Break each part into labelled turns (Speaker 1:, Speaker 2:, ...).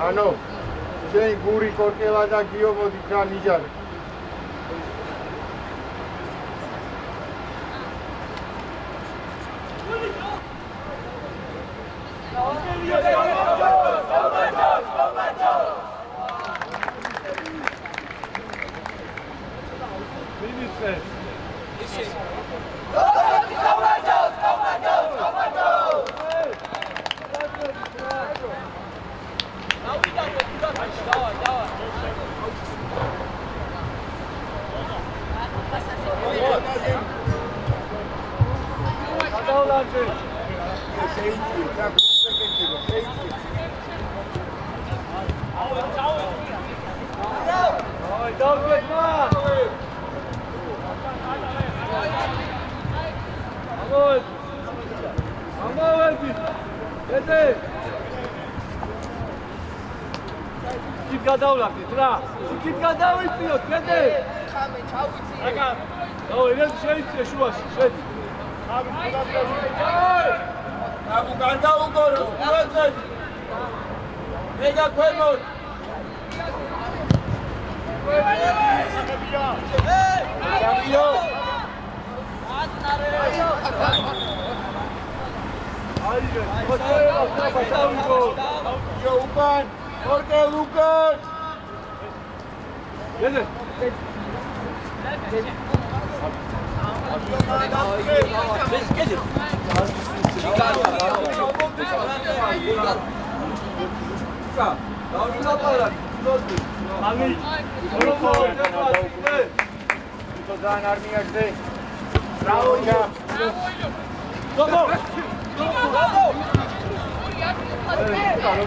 Speaker 1: Ano, შენ გური კორკელა და გიო მოდით რა ნიჟარე.
Speaker 2: გადავლაგდით რა. იქით გადავიწიოთ, კეთე.
Speaker 3: ხამე ჩავიწიე.
Speaker 2: აკა. დაო, ეს შეიძლება შუაში, შედი. ხამე გადავიწიოთ.
Speaker 1: აბუ გადაუგოროს, უეცეთ. მეგა ქვემოთ. ჯამიო.
Speaker 2: აიგე, ხოთელა, გადავიგო.
Speaker 1: იო უკან. Orke Lukas!
Speaker 2: Gel.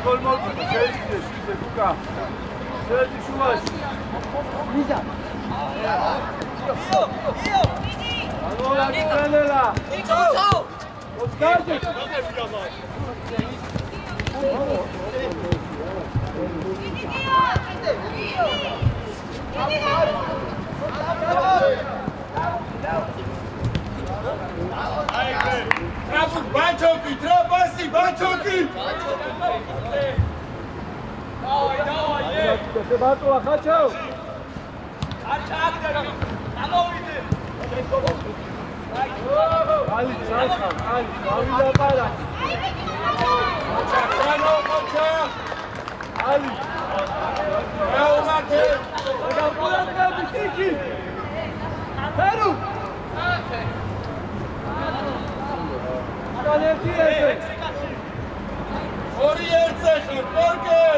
Speaker 2: Gol mol şey Luka. Serdi şuvaş.
Speaker 3: Liza.
Speaker 2: Allora Canela.
Speaker 3: Ciao.
Speaker 2: Oscardi.
Speaker 1: Bravo, Banchoki, Trapasi, Banchoki.
Speaker 2: Se bato la faccio. Ali, Ali, para. Ali. Peru.
Speaker 1: Orientation, Porker.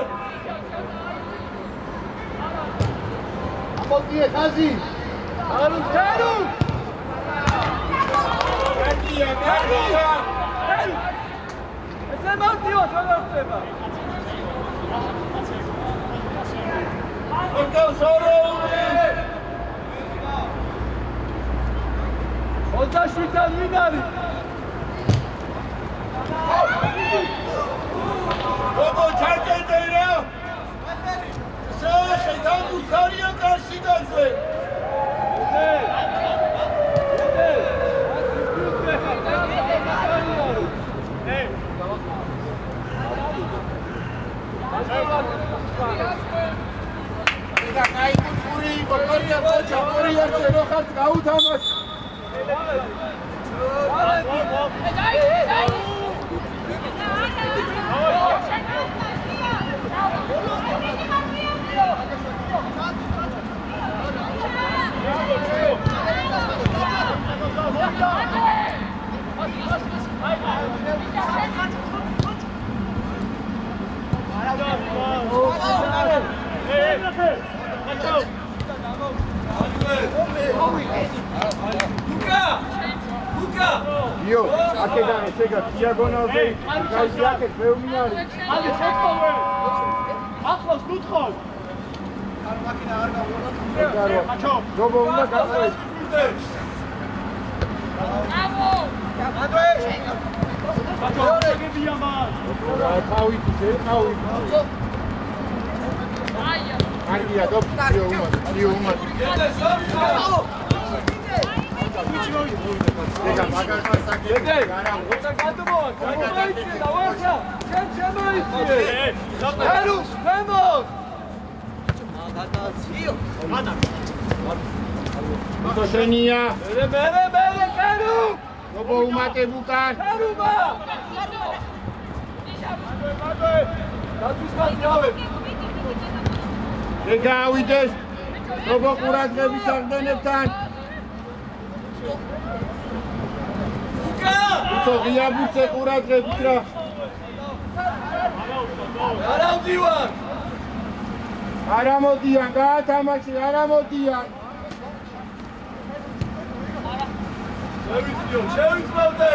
Speaker 2: Amokye Khazi. Peru, Peru.
Speaker 1: Gardia.
Speaker 2: Ese mantio, çolakçeba.
Speaker 1: Porker soro.
Speaker 2: Otaşvitan Minari.
Speaker 1: Bobo çarketeyra. Şeytan Bukhari'ye karşı gazze. Ega kaitu puri, Bukhari'ye kocha, Bukhari'ye se rohat gautamas.
Speaker 2: Hey,
Speaker 1: აქედან შეგა დიაგონალზე გაიძი აქეთ ბევრი არის.
Speaker 2: ადი შეტყოვე. ახლოს გუთხოვ. მაჩო.
Speaker 1: როგორ უნდა გაყვეს?
Speaker 2: მაჩო, შეგებია მან.
Speaker 1: თავით თავით. აია დოფიო უმა. დეგა მაგალითად
Speaker 2: დეგე, როცა გადმოვა, გამოიწე და ვახა, შენ შემოიწე. ერუ, შემოს.
Speaker 3: გადააციო.
Speaker 1: შენია.
Speaker 2: მე, ერუ.
Speaker 1: როგორ უმატებ უკან?
Speaker 2: ერუმა. დათვის ხაზავე.
Speaker 1: დეგა ავიდეს. როგორ ყურადღებით აღდენებთან? იცო ღიაბურცე ყურადღებით რა.
Speaker 2: არა მდივარ.
Speaker 1: არა მოდიან, გაათამაში, არა მოდიან.
Speaker 2: შევიცნოვდე.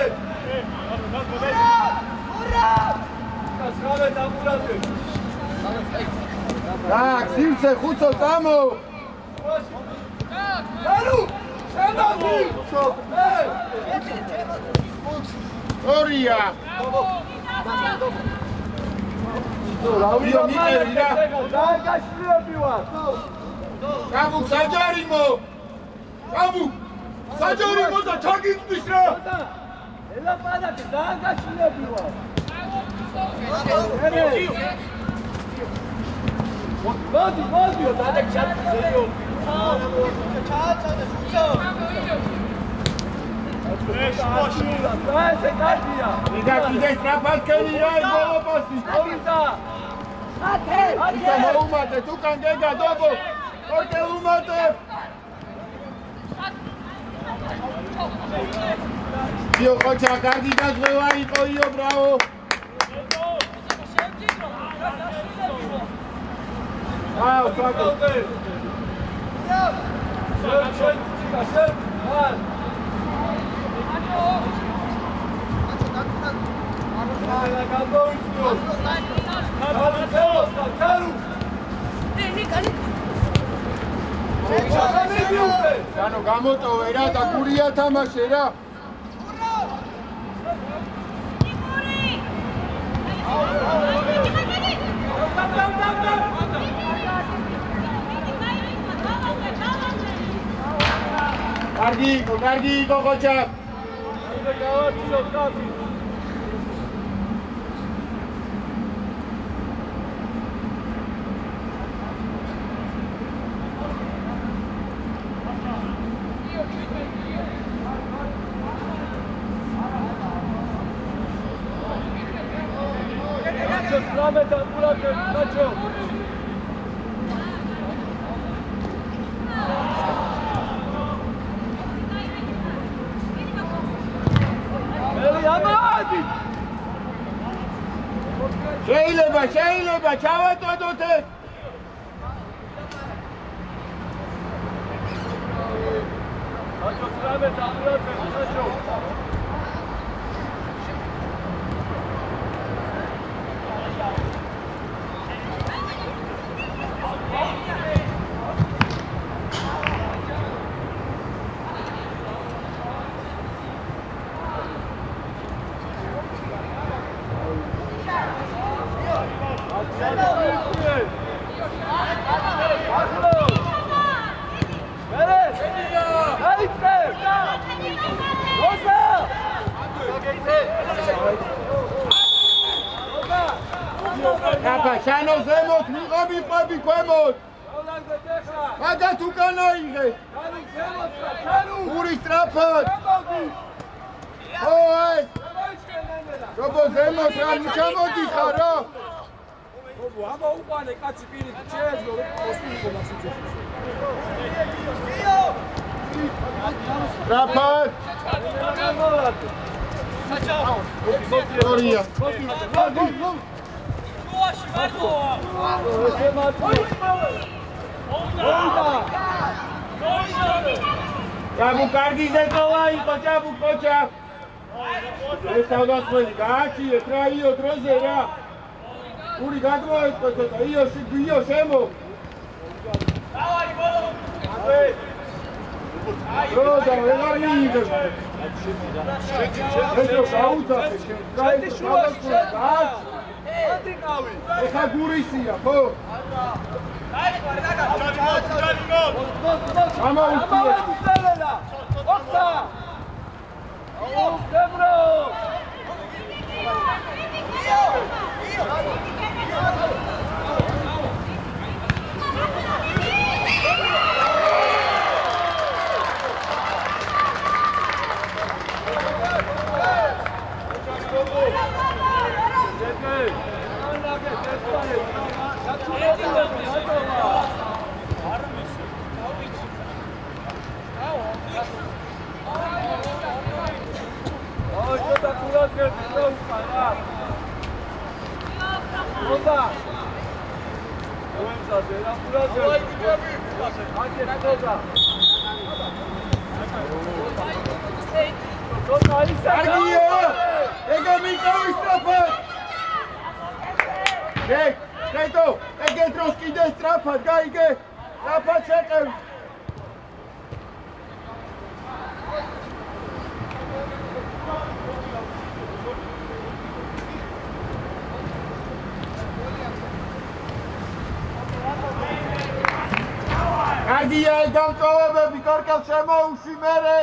Speaker 2: ურა! კაცრავე დამურატე.
Speaker 1: Так, სივცე ხუცო წამო.
Speaker 2: ერუ, შემოდი.
Speaker 1: ორია. რავიო მიყევი რა.
Speaker 2: დააგაშლიები ვარ.
Speaker 1: გამუ საჯარიმო. გამუ საჯარიმო და ჩაგიწვის რა.
Speaker 2: ელაპარაკე, დააგაშლიები ვარ. მოდი, დააგაშლიები. ჩააწოდე, უცო. ეს კარგია.
Speaker 1: იგა კიდე სტრაფალკელი რა ბოლო პასი.
Speaker 2: ავიდა.
Speaker 1: ისა მოუმატე თუკან დეგა დობო. ორკე უმატე. იო ყოჩა კარგი გაზღვევა იყო იო ბრავო. აუ საკო.
Speaker 2: შენ.
Speaker 1: ანუ გამოტოვე რა და გურია თამაშე რა. კარგი იყო ყოჩა. შეიძლება ჩავატოდოთ ეს.
Speaker 2: აჩო ტრამე დამურატე, აჩო.
Speaker 1: შანო ზემოთ მიყობი ქვემოთ. მაგათ უკან აიღე. გური სტრაფად. ო ეს. როგორ ზემოთ რა ჩამოდი ხარ რა.
Speaker 2: აბა უყანე კაცი პირით შეეძლო მოსულიყო მასიძე.
Speaker 1: სტრაფად. ორია. ჭაბუ კარგი ზეთოვა იყო ჭაბუ კოჩა. ეს თავდასხმელი გააჩიეთ რა იო დროზე რა გური გადმოეწყო ცოტა იო შემო როდა ვეღარ მიიღებ ეს რო გაუძახე
Speaker 2: შედი შუაში
Speaker 1: ეხა გურისია ხო Ardia გამწოვებები კარკას შემოუში მერე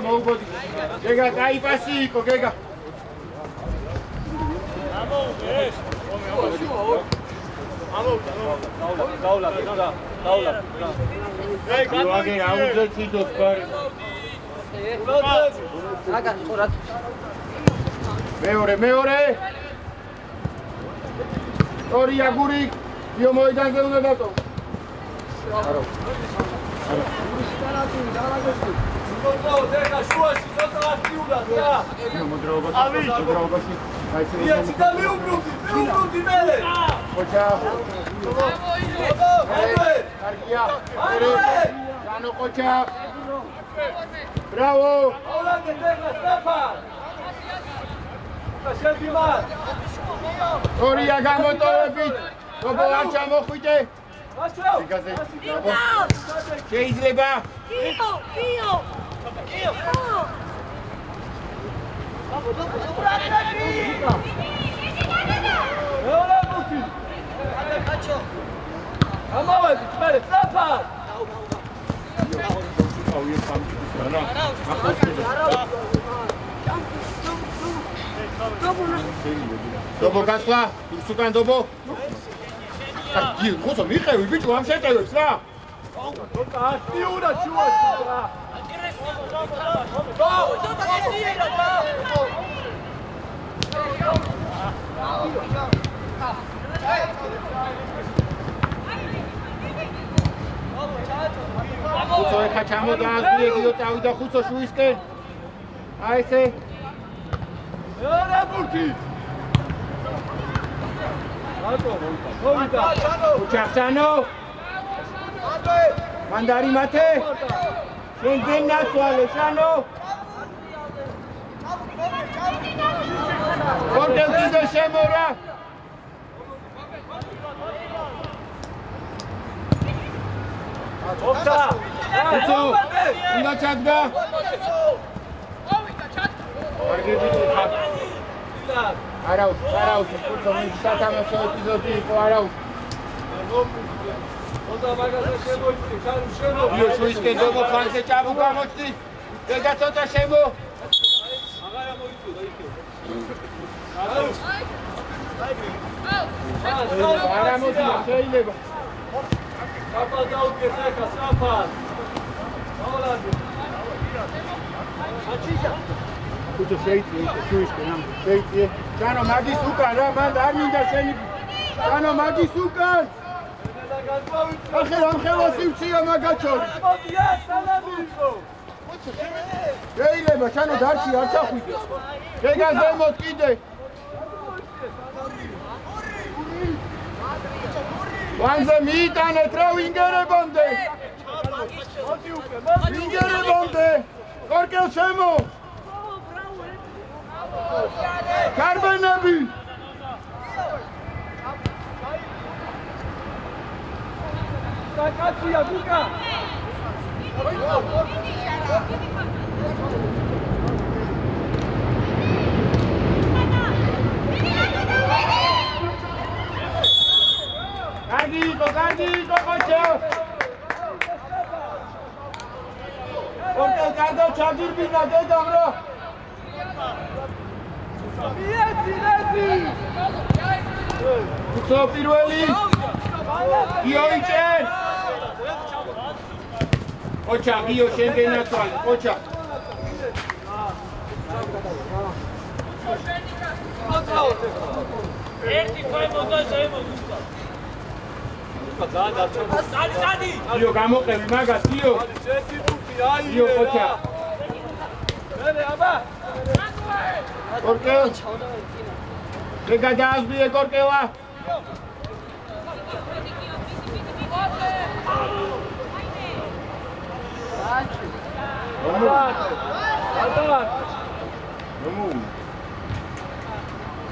Speaker 1: მოუბოდი გეგა კაი პასი იყო გეგა მეორე ორი აგური იო მოედანზე უნდა დატო Bravo! Orija გამოტოვებით, როგორ არ ჩამოხვიდე? შეიძლება?
Speaker 4: კიო!
Speaker 1: Dobo გასვლა, უკან დობო. აი, ხოსო მიყევი ბიჭო, ამ შეტევებს რა.
Speaker 2: აქტიურა შუაში რა.
Speaker 1: ხუსო ეხა ჩამოდაასვიე, გიო წავიდა ხუსო შუისკენ. აი ესე.
Speaker 2: რა ბურთი?
Speaker 1: Ucciacciano! Mandari mate! Scendendo su Alessandro! Porta il video scemo ora!
Speaker 2: Opta!
Speaker 1: Una chagda! Arauz, kurso satamaso epizodi იყო Arauz. იო შუისკენ დობო ფანზე ჭაბუ გამოჩდი. გეგა ცოტა შემო.
Speaker 2: აღარა მოიწოდა იქ.
Speaker 1: არა მოდია შეიძლება.
Speaker 2: საფა დაუდგეს ეხა საფა. აოლანდი. აჩიჟა.
Speaker 1: Kucho შეიძლება შუისკენ ამ შეიძლება. Ჯანო მაგის უკან რა მანდ არ მინდა შენი. Ჯანო მაგის უკან. ახლა რამ ხელას ივცია მაგაჩორი.
Speaker 2: მოდია სალამი იყო.
Speaker 1: შეიძლება ჩანო დარჩი არ ჩახვიდე. შეგა ზემოთ კიდე. ვანზე მიიტანეთ რა ვინგერებამდე.
Speaker 2: მოდი უკვე, მოდი.
Speaker 1: ვინგერებამდე. კორკელ შემო. გარბენები.
Speaker 2: საკაცია გუკა.
Speaker 1: კარგი იყო ხოჭო. კორკელ გარდა ჩაგირბინა დედამ რა. უცო პირველი. იოიჭენ. ოჩა გიო შენ გენაცვალე ოჩა
Speaker 4: ერთი თქვენ მოდა შემოგუხდა სადი
Speaker 1: გიო გამოყევი მაგას გიო
Speaker 2: ერთი ბუთი აი
Speaker 1: გიო ოჩა
Speaker 2: მერე აბა
Speaker 1: კორკელ ეგა დაასბიე კორკელა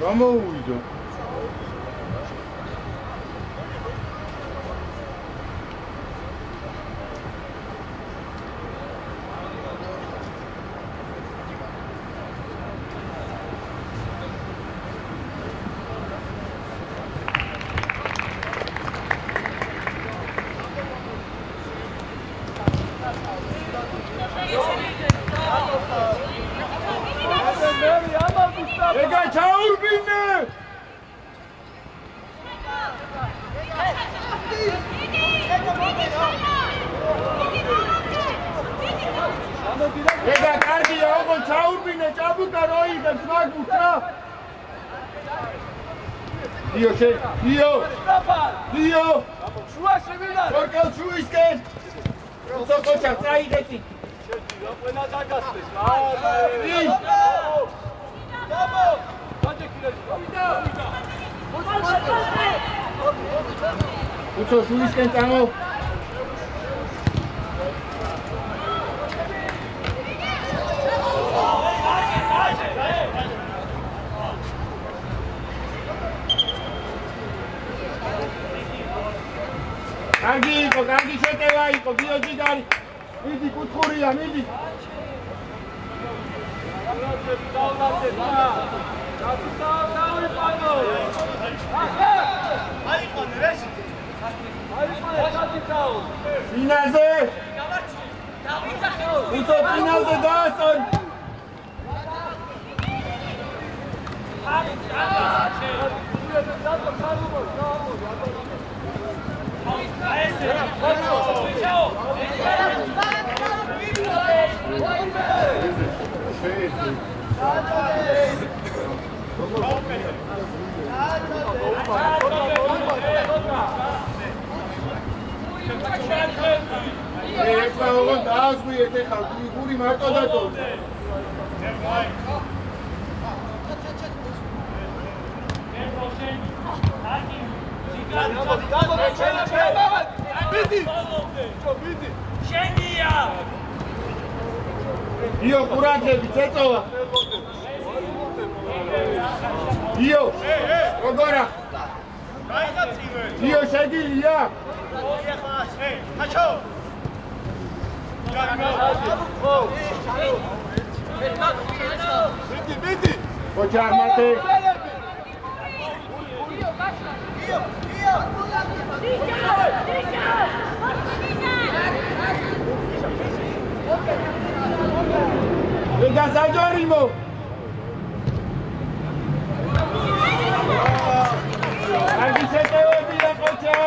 Speaker 1: გამოვიდო ეგა ჩაურბინე ეგა კარგია ოღონ ჩაურბინე ჭაბუკა როიდებს მაგუს რა დიო შენ დიო დიო
Speaker 2: შუაში ვიდა
Speaker 1: კორკელ შუისკენ უცო კოჩა წაიგეთი
Speaker 2: შეჭირა ყველა დაგასწრეს
Speaker 1: უცო შუისკენ წამო კარგი იყო, კარგი შეტევა იყო, გიო ჯიგარი. მიდი კუთხურია, მიდი. წინაზე. უცო წინაზე დაასწორ. ეხლა ოღონ დაასვიეთ ეხლა გური მარტო დატოვ.
Speaker 4: შენია
Speaker 1: io ყურადღები წეწოვა io როგორა io შეგილია
Speaker 2: ხაჩო მიდი
Speaker 1: ოჩა არმათე Venga, Sayorimo! Aquí se te olvida, coche!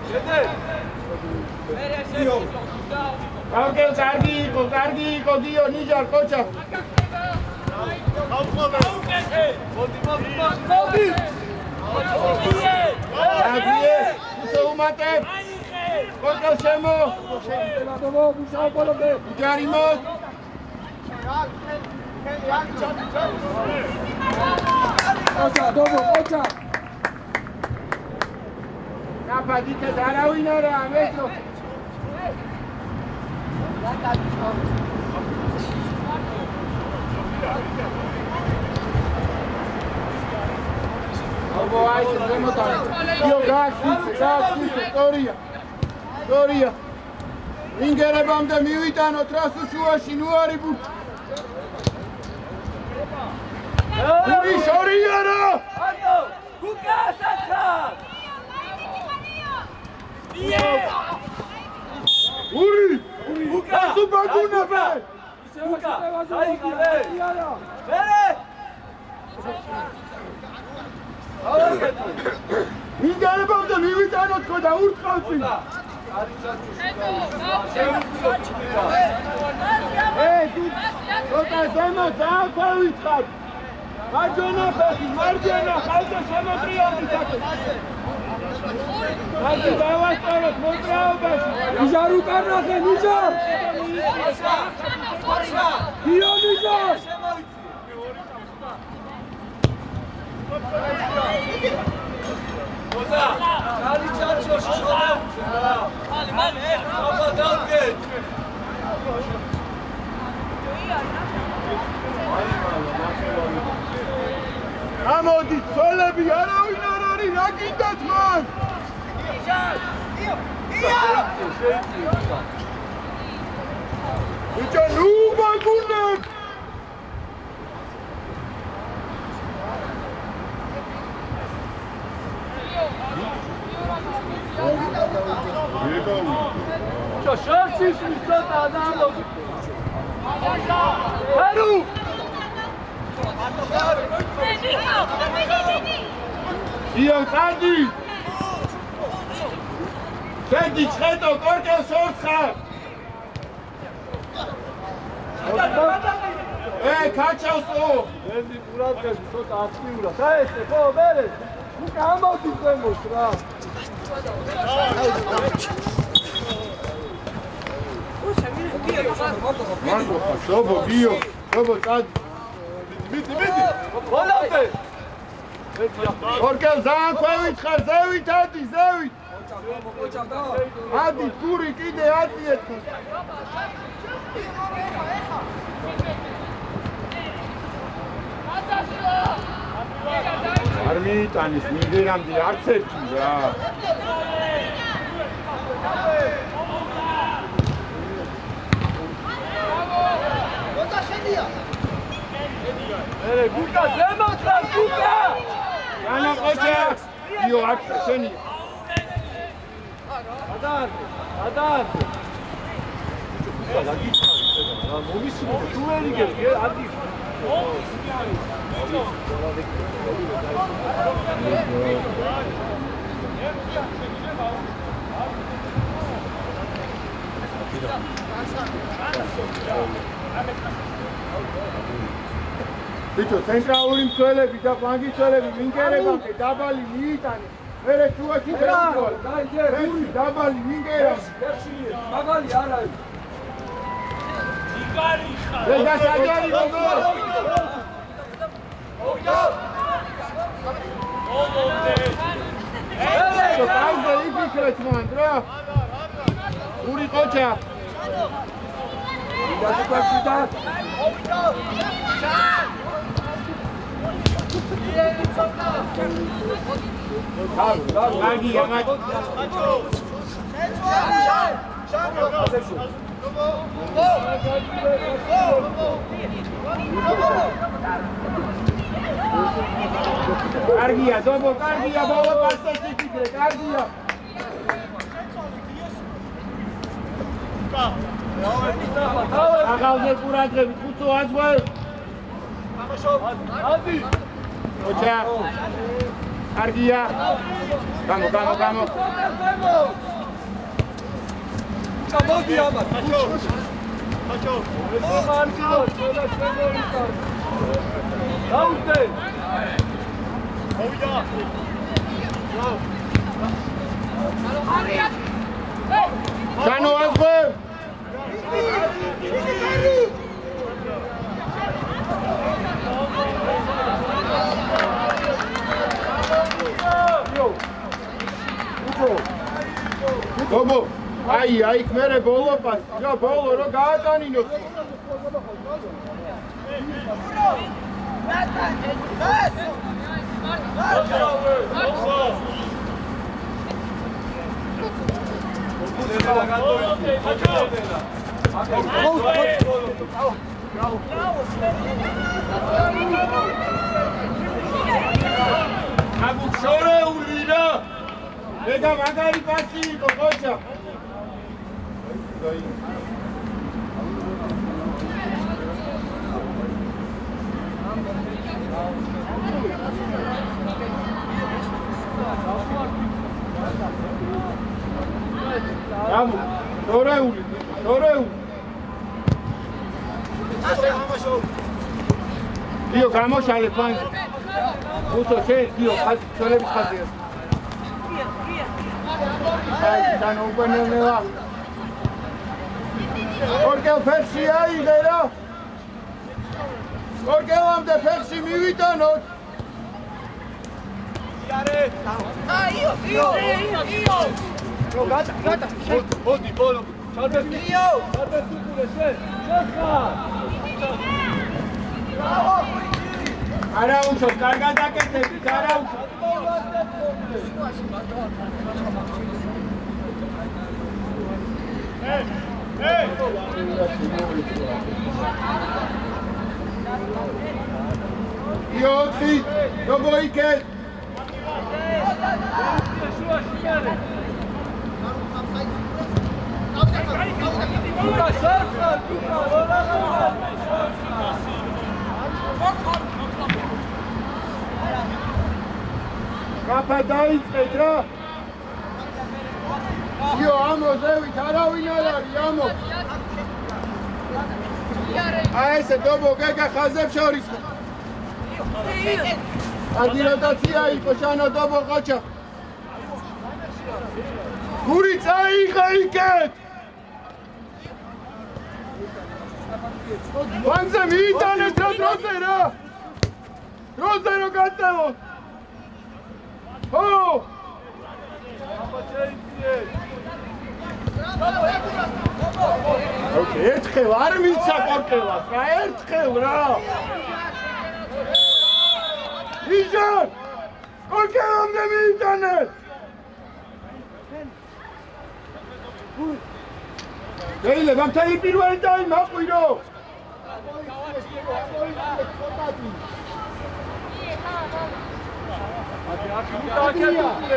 Speaker 2: შედი
Speaker 1: Aukel კარგი იყო დიო ნიჟარ კოჩა. Agrie, uite umate. Aukel შემო. ჯარი მოთ.
Speaker 2: Ocha.
Speaker 1: Napadites aრავინ არა ამესო. Აბა აი შემოთან. იო გაქცი, სტორია. ინგერებამდე მივიტანოთ რას უშუაში ნუ არის ბუჩ. ური შორია რა.
Speaker 2: Ando! Lucas atrás!
Speaker 1: ური!
Speaker 2: Lucas!
Speaker 1: უბაგუნებე!
Speaker 2: Lucas! Aí, galera! Vere!
Speaker 1: ინგერებამდე მივიტანოთ ხო და ურტყავთ. ცოტა ზემოთ დააქვევითხარ. მარჯვენა ფეხი, მარჯვენა ხალხო შემოტრიალდით აქ. მაშინ დავასწოროთ მოძრაობაში.
Speaker 2: Nijar უკარნახე, Nijar! Dio Nijar! Moza! Cali Chacho, Shoshona! Mali! Aba davget!
Speaker 1: ამოდი, ცოლები, არავინ არ არის, რა გინდათ მან? ბიჭო, ნუ მაგუნებ!
Speaker 2: Шансы что-то надо. Хару!
Speaker 1: იო, კარგი! შედი, ჩხეტო, კორკელს ორს ხარ! კაჩავსო!
Speaker 2: Эти дураки что-то активно. Саэсте, ხო, მერე. უკა ამოდი ზემოთ რა.
Speaker 1: მარტო ხარ, შობო, გიო, შობო, წადი.
Speaker 2: მიდი. ვოლავდე.
Speaker 1: ორკელ ძალიან ქვევით ხარ, ზევით ადი, ზევით.
Speaker 2: Ოჭა და.
Speaker 1: ადი, თური კიდე აწიეთ. არ მიიტანის მიგერამდე არც ერთი რა.
Speaker 2: მერე გუკა ზემოთ ხარ, გუკა!
Speaker 1: ანა ყოჩა! იო, აქ შენი.
Speaker 2: ადარ. მომისმო, თუ ვერ იგებ, ადი.
Speaker 1: ბიჭო, ცენტრალური მცველები და ფლანგის მცველები მინგერებამდე დაბალი მიიტანე. მერე შუაში დაიწყო. დაბალი მინგერა.
Speaker 2: მაგალი არ არის.
Speaker 4: იგარი ხარ.
Speaker 1: და საჯარი გოგო. კაიზე იფიქრეთ მან რა. ური ყოჩა.Agi, amat. Cargia, dopo Cargia, bolo passa sicile, Cargia. Agauze curațe, puțu azi, bă. Ocea. Cargia. Camo.
Speaker 2: მოდი ამას. ხაჭო. ეს მარკიო, ყველა შემოიწარ. დაუძე. მოვიდა.
Speaker 1: ჩანო აზღვე. გობო აი მერე ბოლო პას რა ბოლო რო გაატანინოს შორეული რა ega magari passi con cocha Vamos, Torreuli. Tío, vamos al espanto. Justo, tío, suele pasar. Ya no puede me va. Porque el Persi ahí, ¿verdad? Porque vamos de Persi mi vida no.
Speaker 3: io.
Speaker 2: Gata. Odi, bolo.
Speaker 3: Io.
Speaker 1: Araújo, carga da que te Araújo. Iotri, Doboike. Kapadai, Pedro. Io amo Zevi, taravin ar არის, amo. აი ესე დობო გეგა ხაზებს შორის. ადი როტაცია იყო შანო დობო ყაჩა. გური წაიღე იქეთ. ვანზე მიიტანეთ დროზე რა. დროზე რო გაწევო. ო! ოკეი, ერთხელ არ მიცა კორკელას რა, ერთხელ რა. იჟან! კორკელამდე მიიტანეთ. შეიძლება მთელი პირველი ტაიმი აყვირო.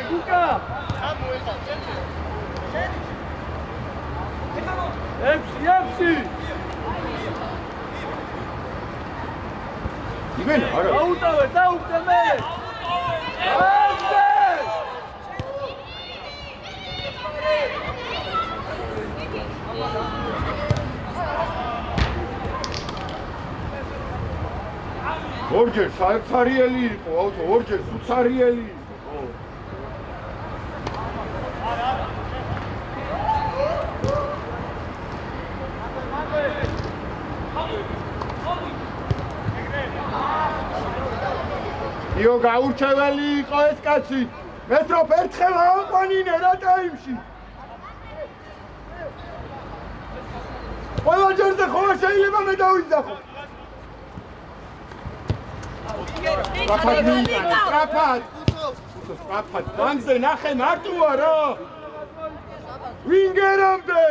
Speaker 1: გუკა! Epsi! Ivena, ara. Daute me! ორჯერ საერთარიელი იყო, აუცო, ორჯერ სუცარიელი იყო. იო გაურჩეველი იყო ეს კაცი. ეს რო ერთხელ აყვანინე რა ტაიმში. ყველა ჯერზე ხო შეიძლება მე დავიძახო. Strapad, ბანკზე ნახე მარტოა რა. ვინგერამდე.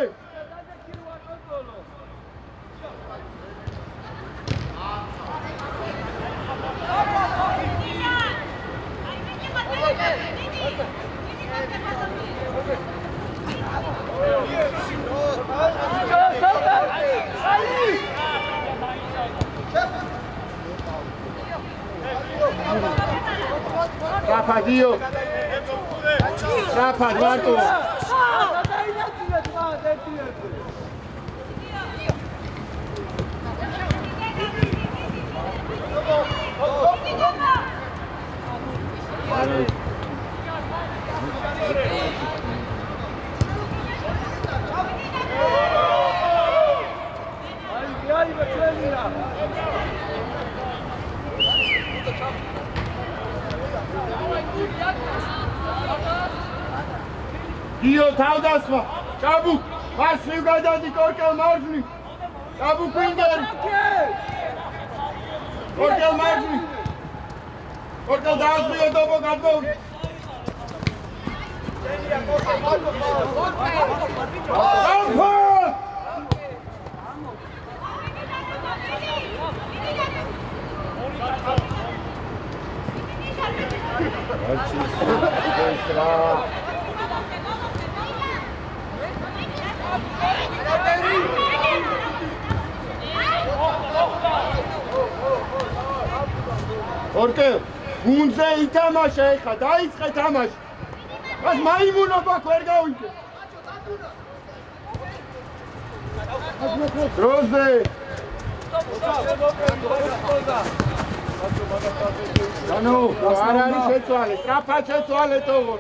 Speaker 1: Rapadio. Rapad, Marco. Dio თავდასხმა. ჭაბუკ, მარცხნივ გადადი კორკელ მარჯვნივ. ჭაბუკ ვინგერი. კორკელ მარჯვნივ. კორკელ დაასწრიო დობო გადმოვი. ორკელ, გუნდზე ითამაშე ეხლა, დაიწყე თამაში. მას მაიმუნობა ვერ გავიგე. დროზე. ანუ, არ არის შეცვალე, სწრაფად შეცვალე თողო.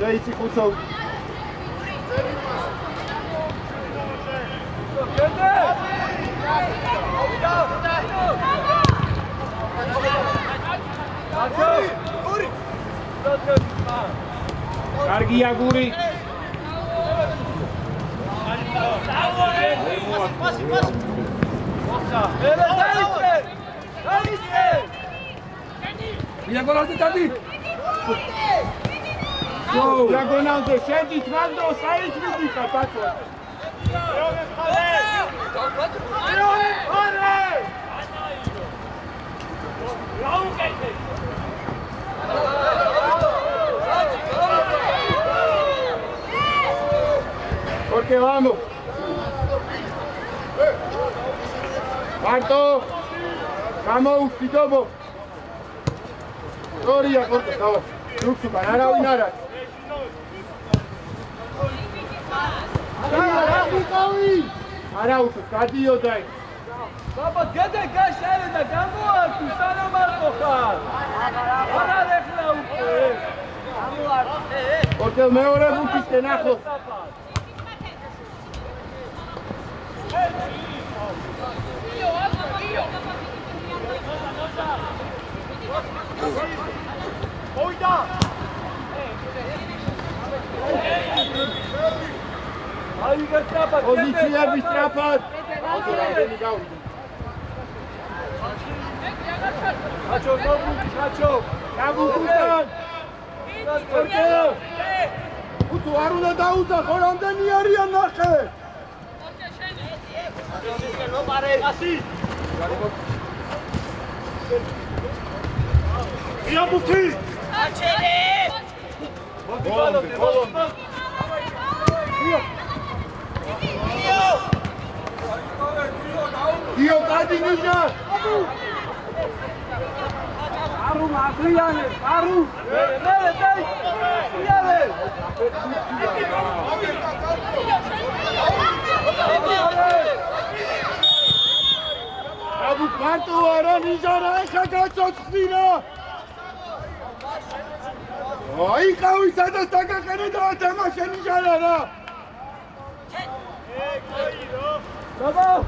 Speaker 1: დაიცი ხუცოვ. კარგია გური. Diagonalde, siedzi twardo, sajdź Rubika, patrzę. Porque vamos. Marto, vamos, Pitobo. Gloria, corta, vamos. Luxu, para winara. Arauto, cadê o daí?
Speaker 2: Baba, cadê que a série da Gamboa? Tu está no barco, cara. Olha lá, o quê?
Speaker 1: Porque o meu é muito estenaco. Pozycja wystrapać!
Speaker 2: Hacho, Hacho!
Speaker 1: Kabu kutan! Utu aruna dauza, Holandeni arიან naxe!
Speaker 2: Ia bufti!
Speaker 1: Dio kadi nija!
Speaker 2: Aru matriane, aru! Nele dai! Iale!
Speaker 1: Abu Marto ara nija ra ეხა გაწოცხლირა! აი ყავი სადაც დაგაყენე და ათამაშე ნიჟარა რა!
Speaker 2: Baba!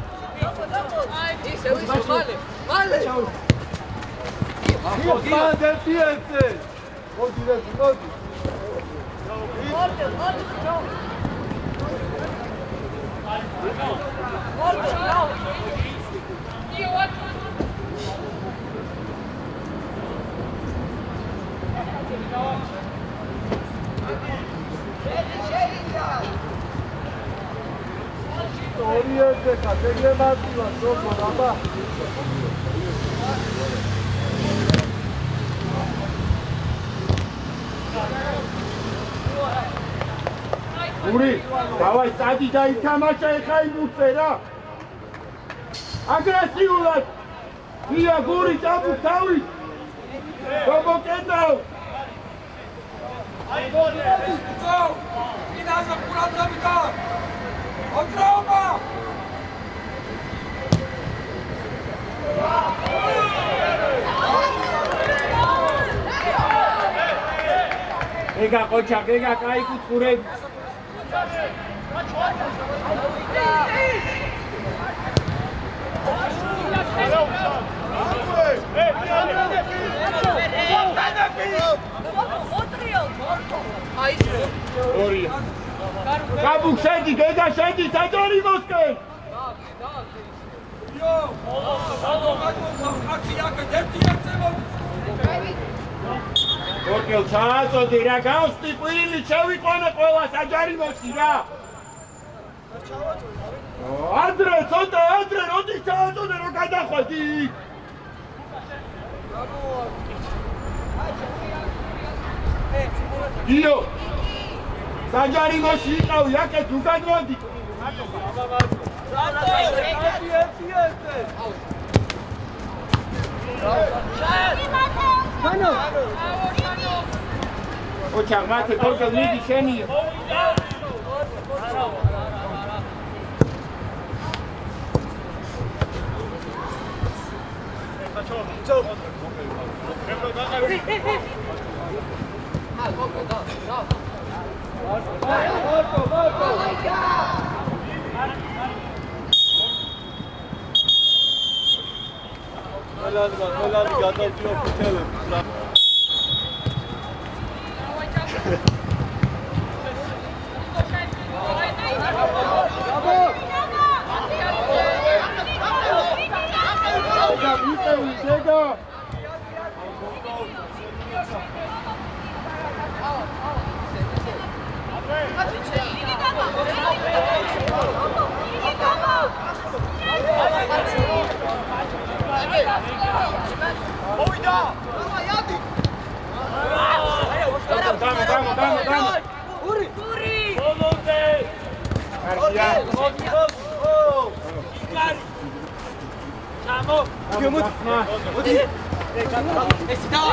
Speaker 3: Vale!
Speaker 2: Mande fieste! Oggi adesso, oggi! Oriente, categoria máxima, sopra, baba!
Speaker 1: გური, დავაი წადი და ითამაშე ეხა იმუცე რა. აგრესიულად. ია გური წაბუ თავი. გობოკეთო.
Speaker 3: Go!
Speaker 2: აზა ყურადღებითა. ოქროობა.
Speaker 1: ეგა ყოჩა, ეგა კაი კუთხურები. კაბუკ შედი, გეგა შედი, საჯარი მოსკენ. ორკელ ჩააწოდი რა გავსტი ყვირილი შევიყვანე ყველა საჯარი მოსკი რა. ადრე ცოტა ადრე როდი ჩააწოდე რომ გადახვედი. დილო საჯარი მოსი იყავი აქეთ უკადვანდი. ოჩა მათე თორკელ მიდი შენია.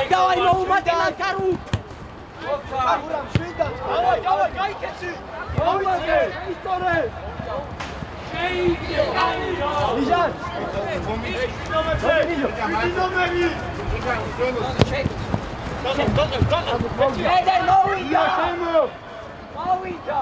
Speaker 3: Давай, ну умати на кару! Давай, кайкեցի! Նիժան! Հեդեր նովիդա! Նովիդա!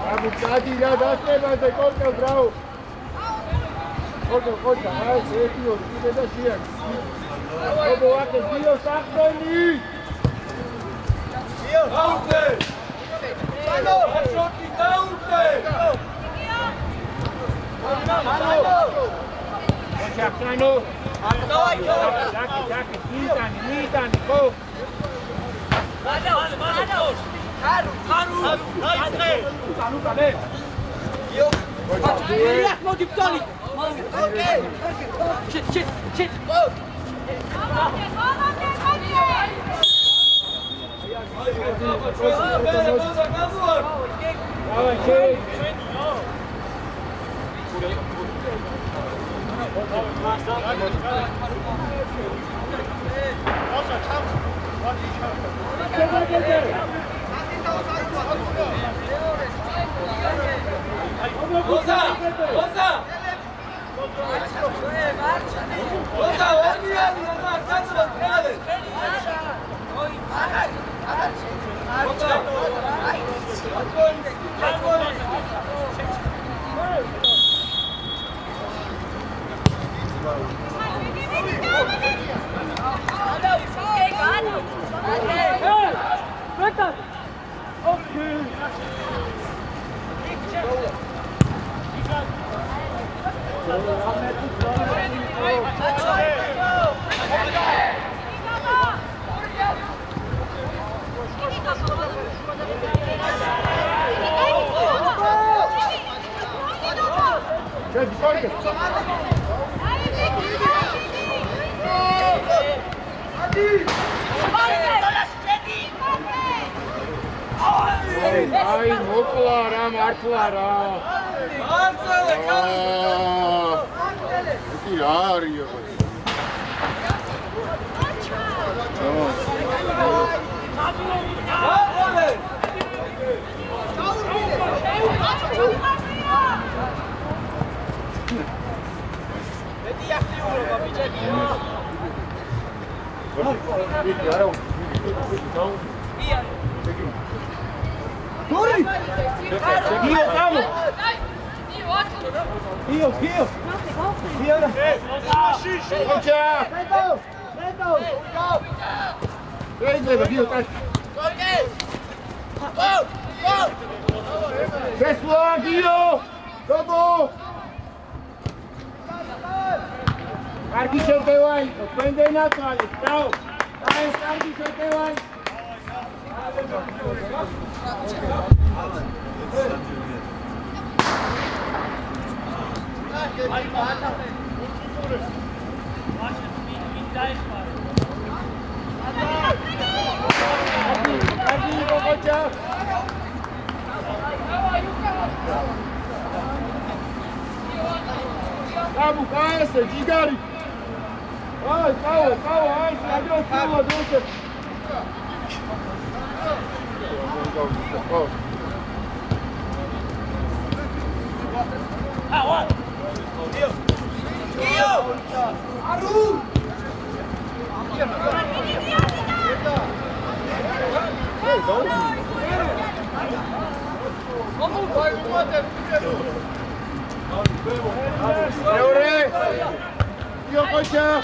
Speaker 1: Abu Cadi ya daste más de corta bravo. Corta, ay, tío, ¿qué te hacía? ¿Cómo va que tío Sacroni? Tío, ¡aute! ¡Sano! ¡Achoki, ¡aute! ¡Sano! Saque, quitan, go!
Speaker 3: Haru! Direct motivali! Okay! Shit!
Speaker 1: Good, აი მოკლა რა მართლა რა
Speaker 2: ანცელე
Speaker 1: კი რა არისო Cargi šertevai, prende natrali, bravo! Daj, cargi šertevai! Vamos, essa, Gigari! Ai, calma, ai, abriu calma, deixa! Aru! Vamos, vai, Eure! Io concia!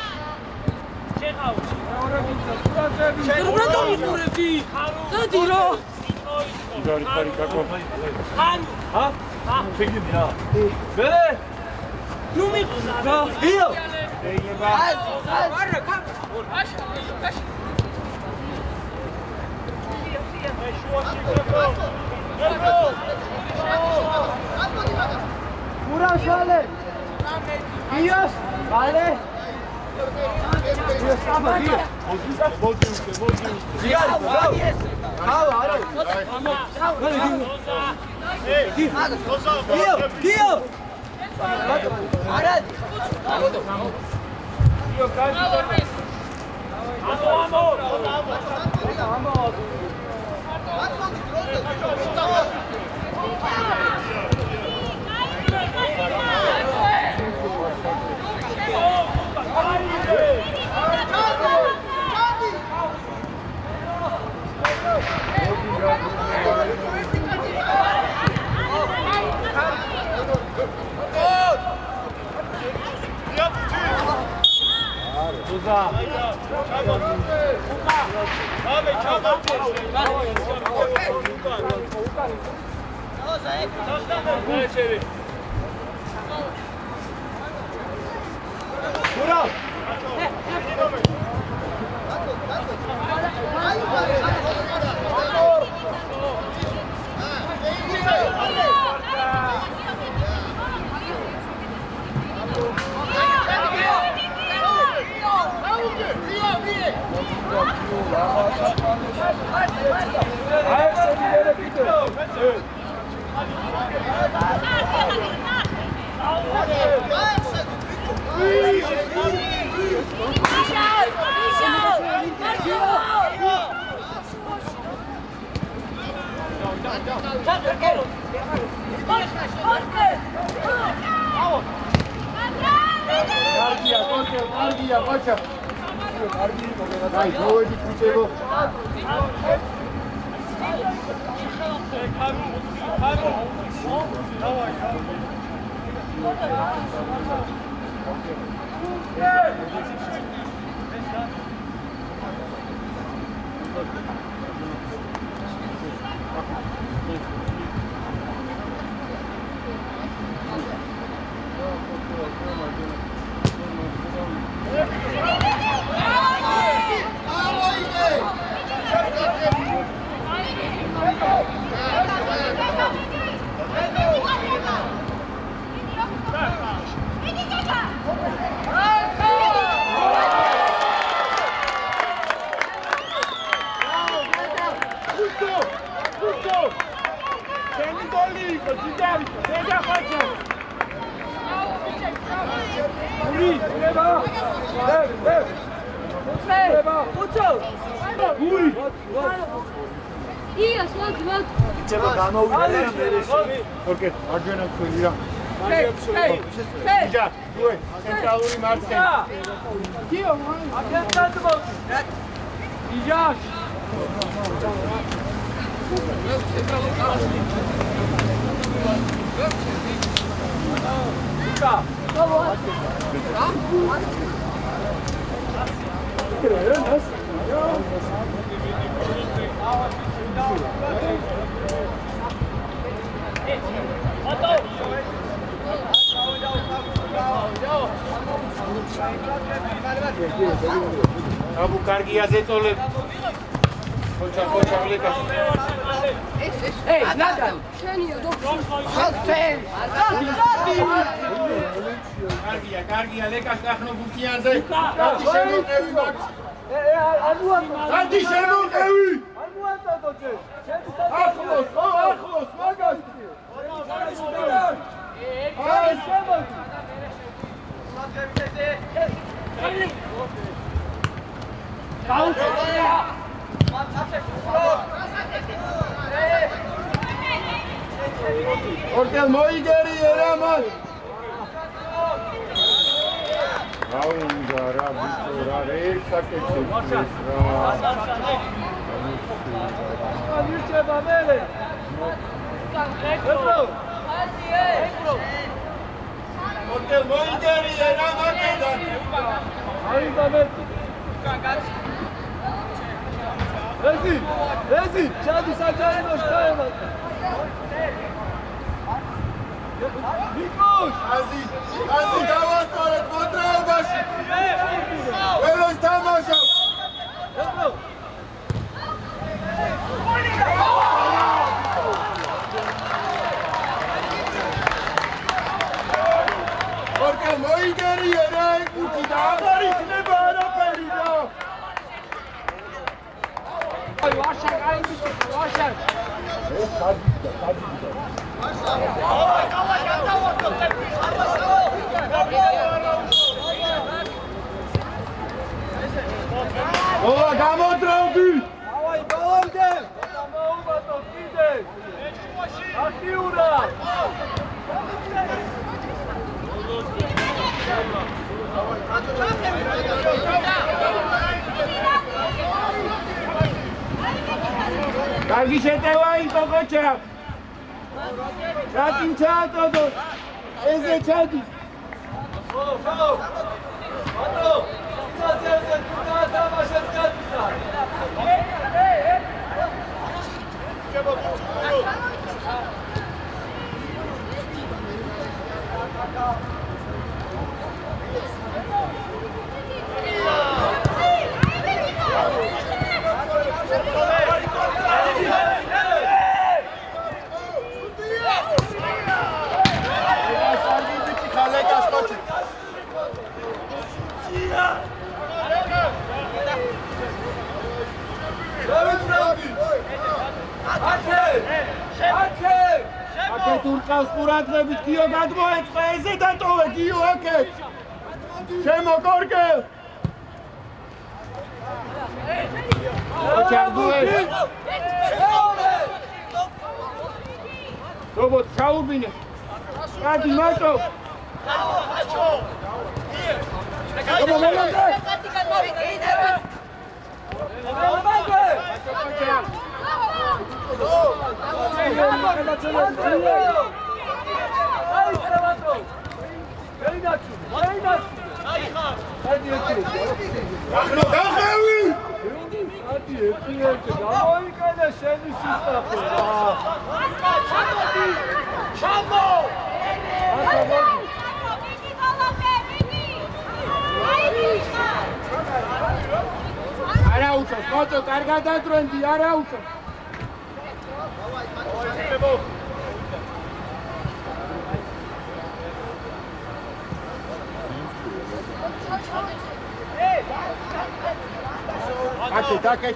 Speaker 1: Vale! Dios! Vale! Dios, stava via! Dio! Dai, due di dicevo. ოკეი, არჯვენა ხელი რა. იჯა, უე, ცენტრალური მარცხენა. აბუ კარგია ზეწოლებ. ხოჩა ვლეკა.
Speaker 3: Ey, Nadan!
Speaker 1: კარგია, ლეკას ნახნო ბუთიანზე. გადი შემოყევი მაგ. გადი შემოყევი. ახლოს, მაგას. აი, შემოყევი. ორტელ მოიგერი ერამან. აუნდა რა ბიჭო რა ერთაკეთე რა.
Speaker 2: მირჩება მერე.
Speaker 1: ორტელ მოიგერი ერამაკედან.
Speaker 2: აი გამეთ. Ezi, ჩადი საჯარიმოს გაემა. ნიკოშ,
Speaker 1: აზი დავასწორეთ მოძრაობაში. ველოს თამაშობ. ორკე მოიგერია რა ეკუთი და აღარ იქნება არაფერი რა.
Speaker 3: Ვაშა, ვაშა.
Speaker 1: ოა გამოდროვდი.
Speaker 2: ავაი ბოლომდე. მოუბადო კიდე. აქტიურა.
Speaker 1: კარგი შეტევა იყო კოჩა. რატინ ჩაატოდო? ეზე ჩადი.
Speaker 2: ხო. ბატო. სიტუაციაზე თუ დაათამაშეს გადისა.
Speaker 1: აკეთ ურყავს ყურადღებით, გიო გადმოეწყა, ეზე დატოვე, გიო აკეთ. შემოგორგე. ოჩარდუე. რობოტ ჩაუბინე. გადი მარტო. არა უწევს, მოწევ, კარგად დადრონდი, არა უწევს.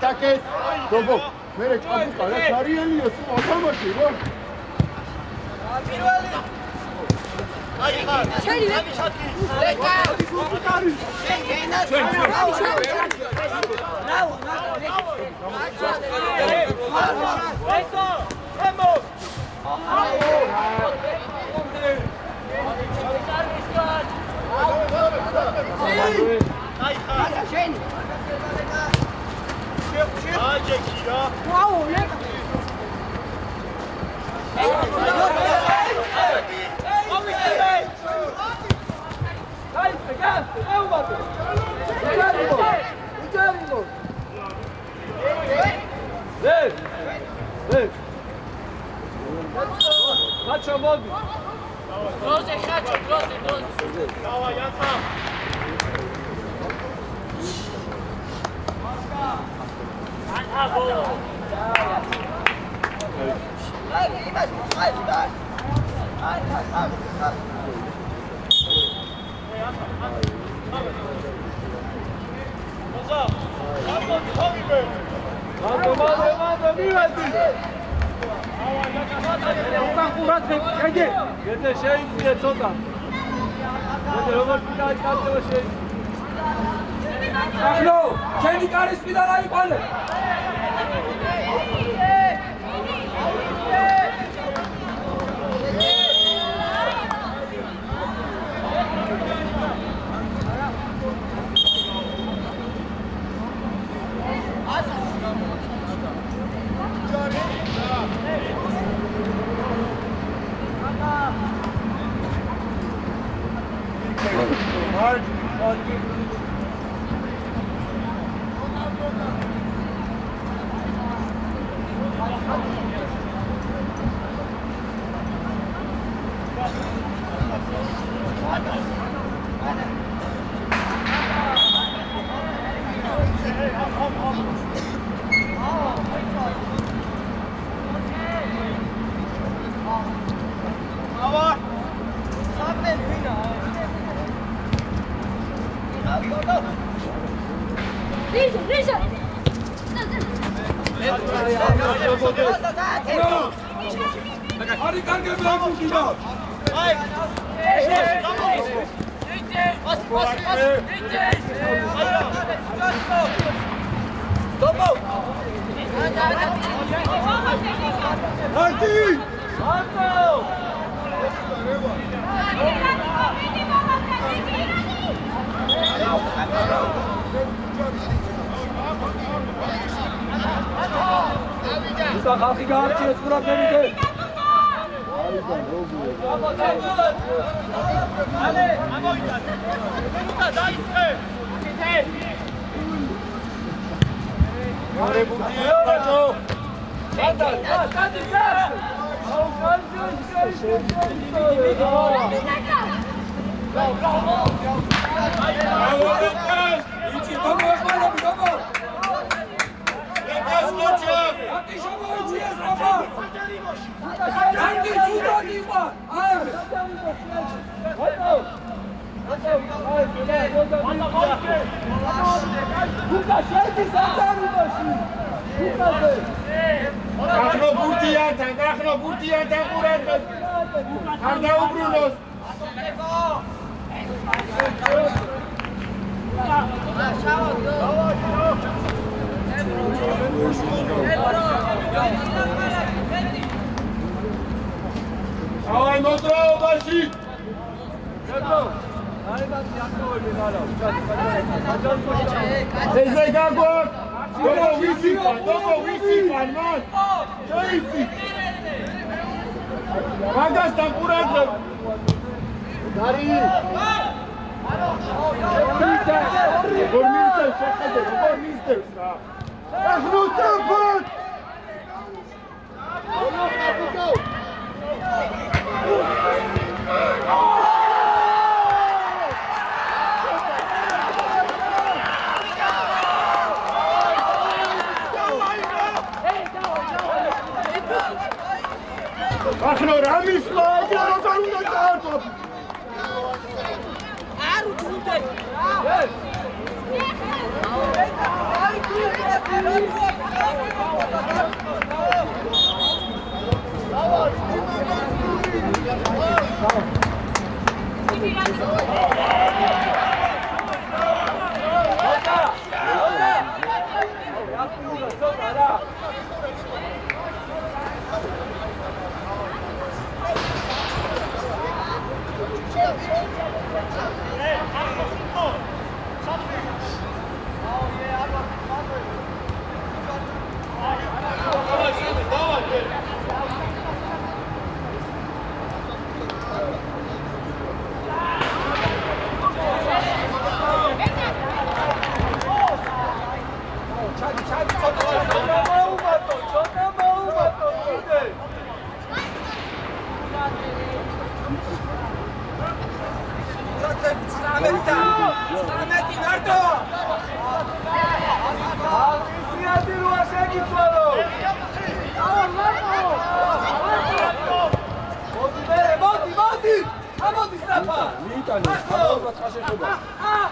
Speaker 1: აკეთ. გოგო, მერე ჭაბუკა, რა შარიელია, სულ ათამაში რა.
Speaker 3: Çeli ver. Leka.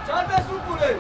Speaker 2: ჩარდეს უკურე.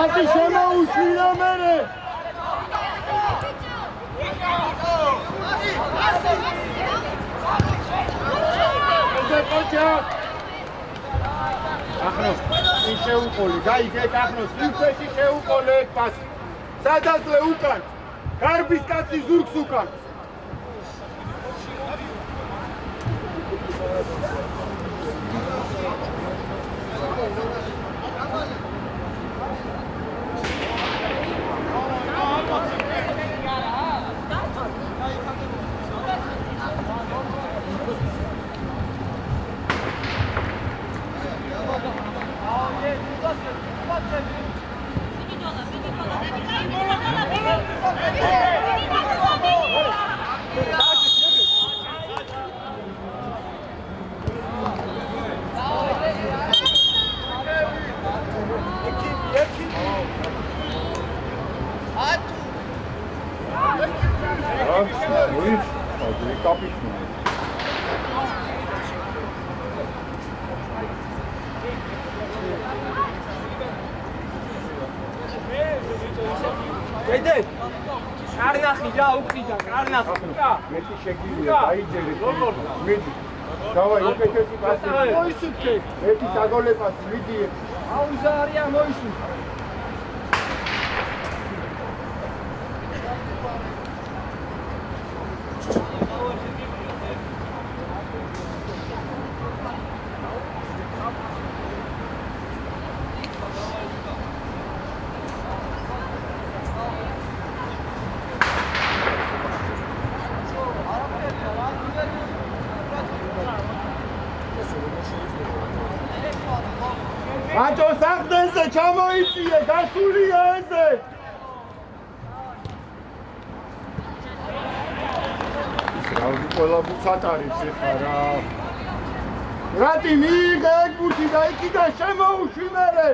Speaker 1: Ati შემოუშვილა მერე. Ახლოს, ის შეუყოლე, გაიგეთ ახლოს, ლიფტში შეუყოლე პასი. სადაზლე უკან, გარბის კაცი ზურგს უკან.
Speaker 3: კარნახი რა უკრიდა კარნახი რა
Speaker 1: მეტი შეგიძლია დაიჯერეთ მიდი დავაი უკეთესი პასი მოისურვე მეტი საგოლე პასი მიდი
Speaker 3: აუზარია მოისურვე
Speaker 1: Macho saxdense ჩამოიწიე გასულია ეზე რავი ყველა ბუცად არის ეხა რა რატი მიიღე ეგ ბუთი და იქიდან შემოუშვი მერე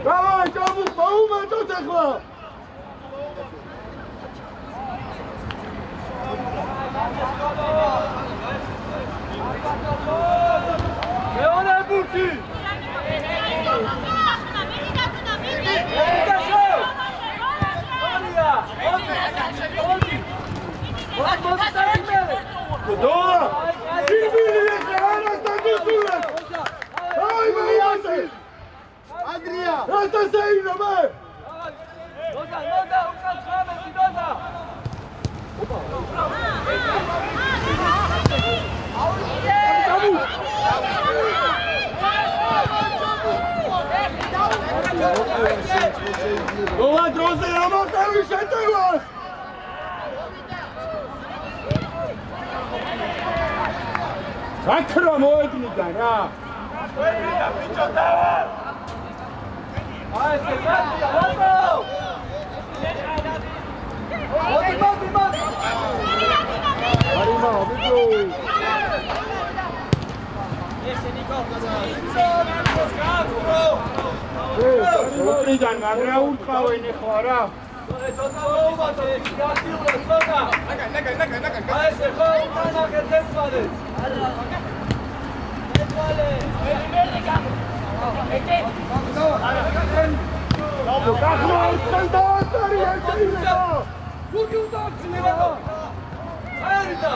Speaker 1: დავაი ჩამოს მოუმეტოთ ეხლა
Speaker 2: Leone Bucci!
Speaker 1: Andrea! Asta sei, mă!
Speaker 2: Noza, ucați oameni, Noza!
Speaker 1: Ова დროზე ამოყევი შეტევას! აკრა მოედნიდან რა!
Speaker 2: მოედნიდან ბიჭო დავა! აი ესე გატია, ვატო! მოდი!
Speaker 1: არიმა, ბიჭო!
Speaker 2: ესე ნიკო! გასკრო!
Speaker 1: უკრიდან მაგრამ უთყავენ ახლა რა.
Speaker 2: ცოტა მოუბათო, გასიურა ცოტა. ნაკა. აი ესე ხო უკანახეთ დეცვალეთ. მერდი გამო. ეკე.
Speaker 1: გახმა ერთხელ დააწარი ეკეინება.
Speaker 2: გუგი უდაჩნევა. აერიდა.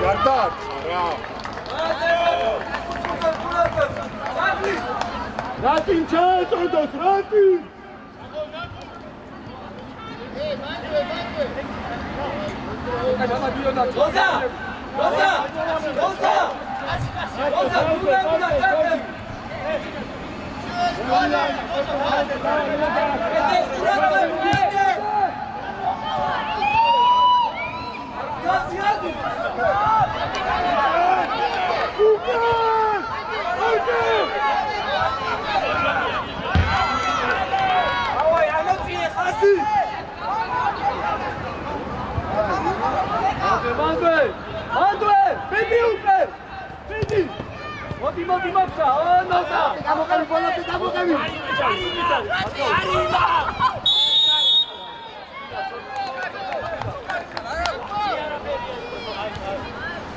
Speaker 1: გარდაარჩა რა. Ratin ჩაეწოდოს, Ratin!
Speaker 2: Rosa! Manuel, vedi Uber! Vedi! Moti Mopsa, oh Nosa!
Speaker 4: Arriva!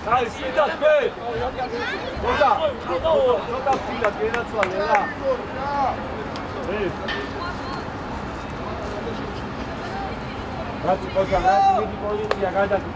Speaker 2: Dai, spinta te! Cosa? Cosa spinta che non so, là. Grazie, cosa? Grazie, vedi politica, guardati.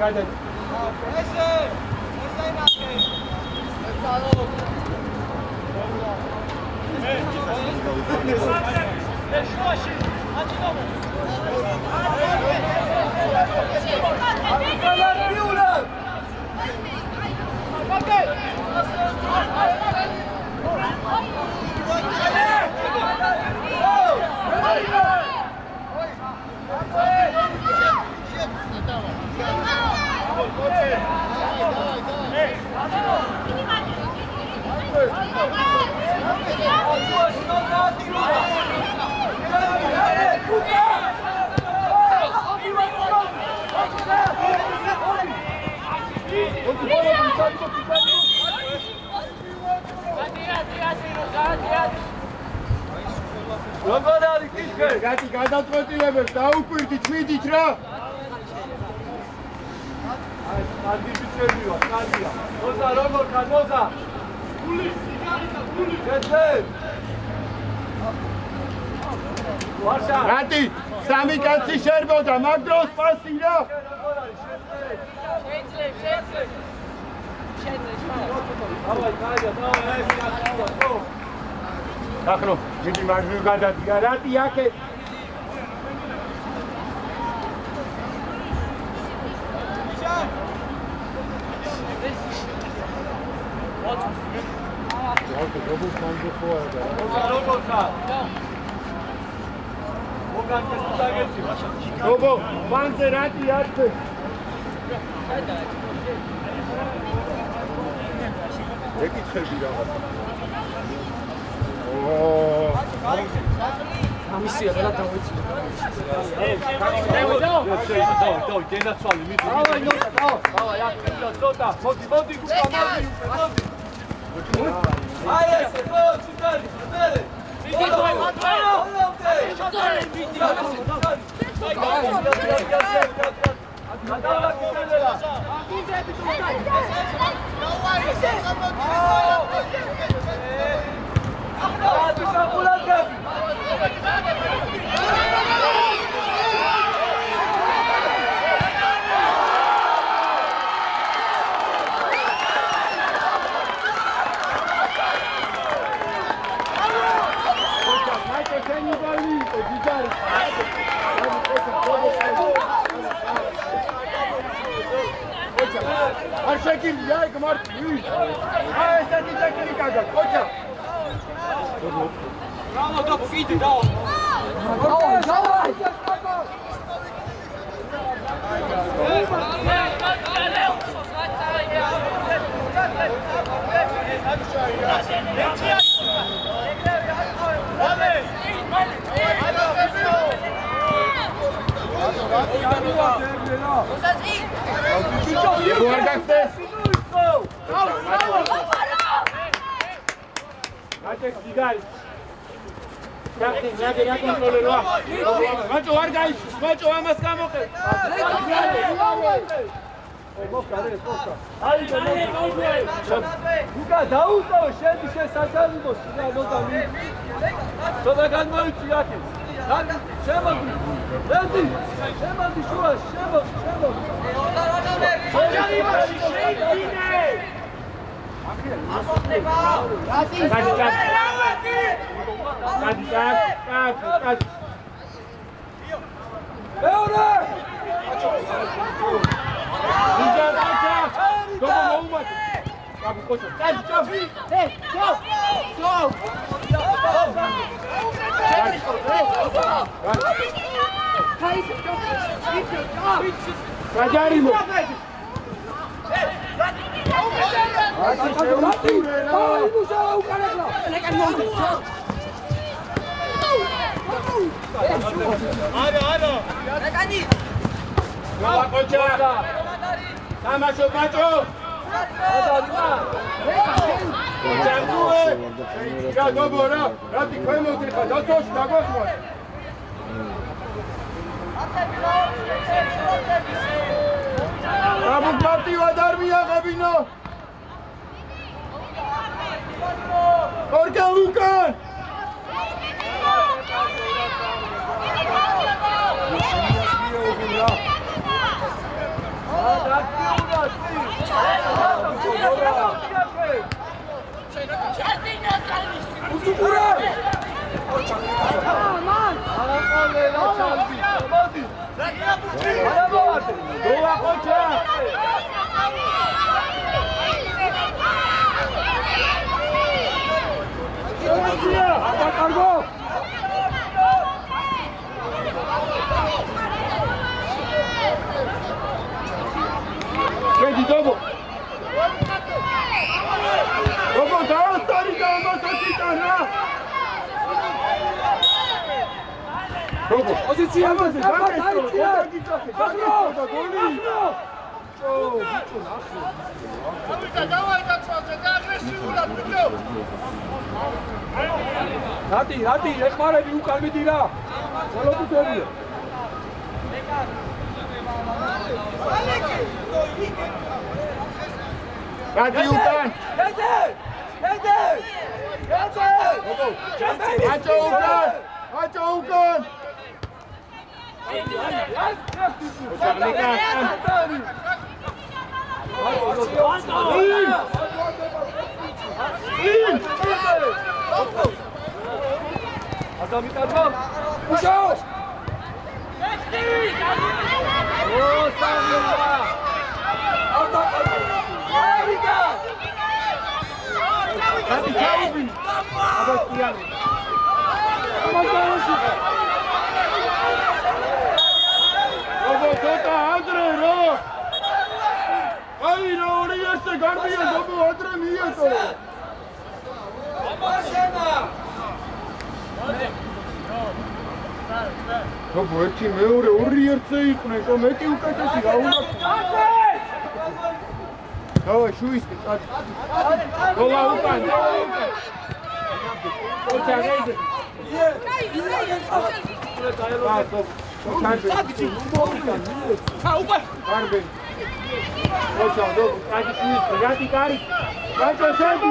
Speaker 1: Gati, გადაწყვეტილებებს დაუკვირდით, შვიდით რა.
Speaker 2: Andi bicerbiwa, Nadia. Noza, Romorka, Noza. Guli, guli. Varsa.
Speaker 1: Gati, სამი კაცი შერბოდა, მაგ დროს პასი რა.
Speaker 2: Давай, Надя, давай, давай.
Speaker 1: ახლა, დიდი მაგზი გადადგა, რატი აქე. Robo, manze rati arte. ეკითხები რაღაც.
Speaker 3: ამისია რა დავიცი.
Speaker 2: დავი, გენაცვალე, მიდი. დავай, აკეთე, ცოტა. მოდი, გუკამოდი. აი ეს, ჩიტარი, ჩიტარი. მიდი,
Speaker 1: არ შეგიძლია ეგ მარტივი. აი ესეთი ტექნიკა გაქვს, ხოჭა.
Speaker 3: ბრავო, დაფიდე, დაო.
Speaker 2: დავай.
Speaker 1: Ibu ar gakses. Matek digal. Yakın kontrolü var. Maço ar gaiş. Maço amas kamoqe. Ay,
Speaker 2: Luka, დაუსწავე შენი შესაძლებლობა, სულა მოდამი. ცოტა განმოვიცი აქე. შემოდი. ლეზი, შემოდი შუა, შემოდი.
Speaker 4: ოჯახი მასში შეიდინე. ასოთნება.
Speaker 1: Кать.
Speaker 2: მეორე!
Speaker 1: Иди, Катя. Дома умат. Čabu, kočo, čabu! Hej, čau! Čau! Rađarimo! Ajde! Brava, koča! Tamašo, Pačo! Ja, dobro, rati kojemo utripa, da to šta god može. Rabuk Marti, Vadarmija, Gabino! Orkan Lukan! Vedi dopo! Dopo da stari da onda sačitana! Dopo! Pozicija! Давай, აგრესიულად ბიჭო!
Speaker 2: Რატი, ეხმარები უკან მიდი რა! ძალოდუებია!
Speaker 1: Rati ukან! Ačo ukан! Dopo ერთი მეორე ორი ერთზე იყვნენ, რომ მეტი უკეთესი რა უნდა. დავაი შუისკი წადი. გოლა უკან. ოჩა გეზე. ოჩა დო, წადი შუისკი, რატი კარი. რატო შედი,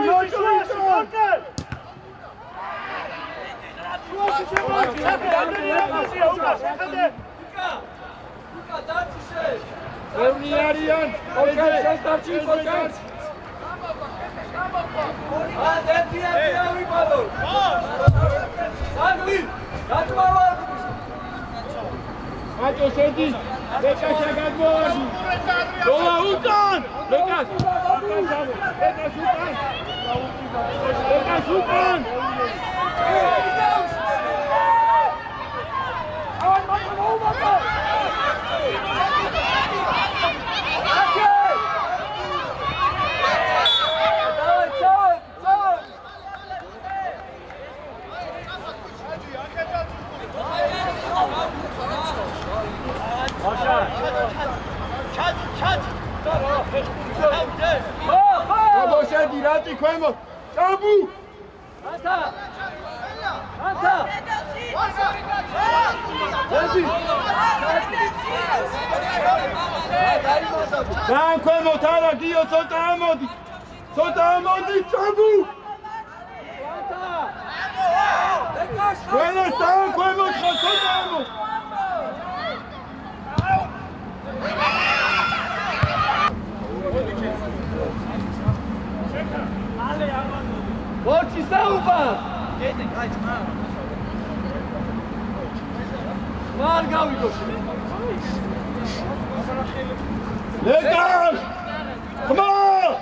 Speaker 1: Rati ქვემო ჭაბუ ანთა ძალიან ქვემოთ არა გიო ცოტა ამოდი ჭაბუ ყველა ძალიან ქვემოთ ხარ ცოტა ამოდი Forte salva! Larga o Igor! Legal! Come on!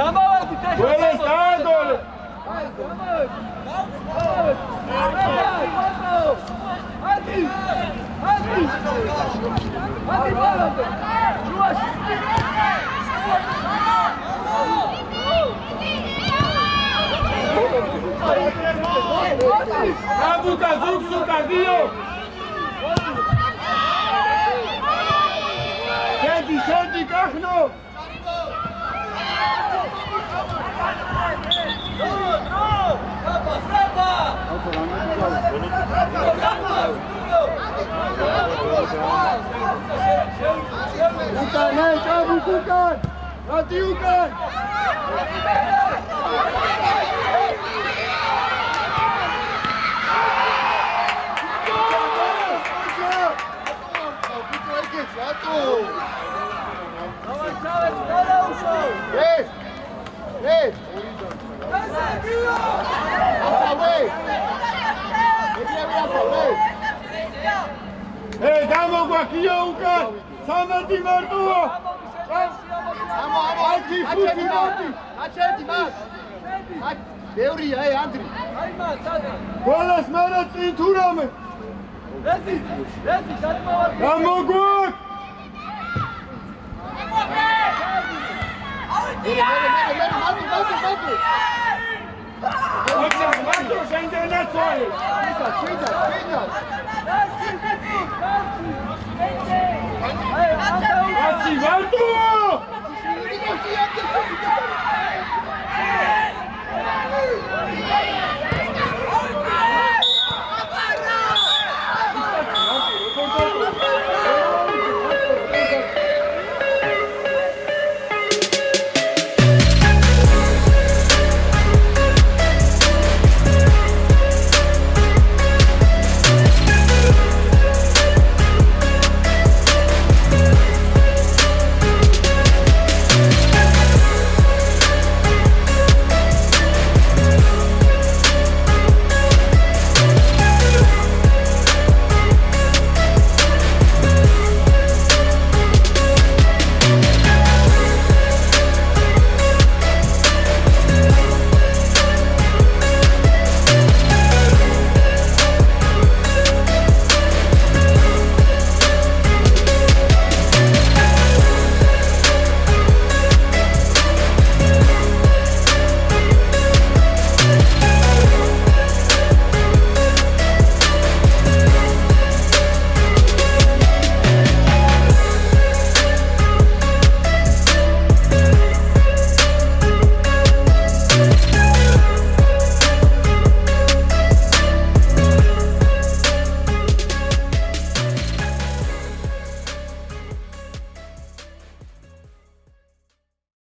Speaker 2: ამავე
Speaker 1: გველეს დაადოლე. Kabuka, Zuksuka, Dio! Senti, Kachno! Ukan, Kabuk, Ukan! Nanti Ukan! Ei, dá-me aqui, Ukan! Samati Martua! Aqui, futi, Mati!
Speaker 5: Acheti, Mat! Ბევრი, აი, ანდრი!
Speaker 1: Ყველას მერე წინ თუ რამე!
Speaker 2: Rezi, გადმოვარდი!
Speaker 1: გამოგვაქვს! მარტო შენდენაცვალე! კაცი, მარტო!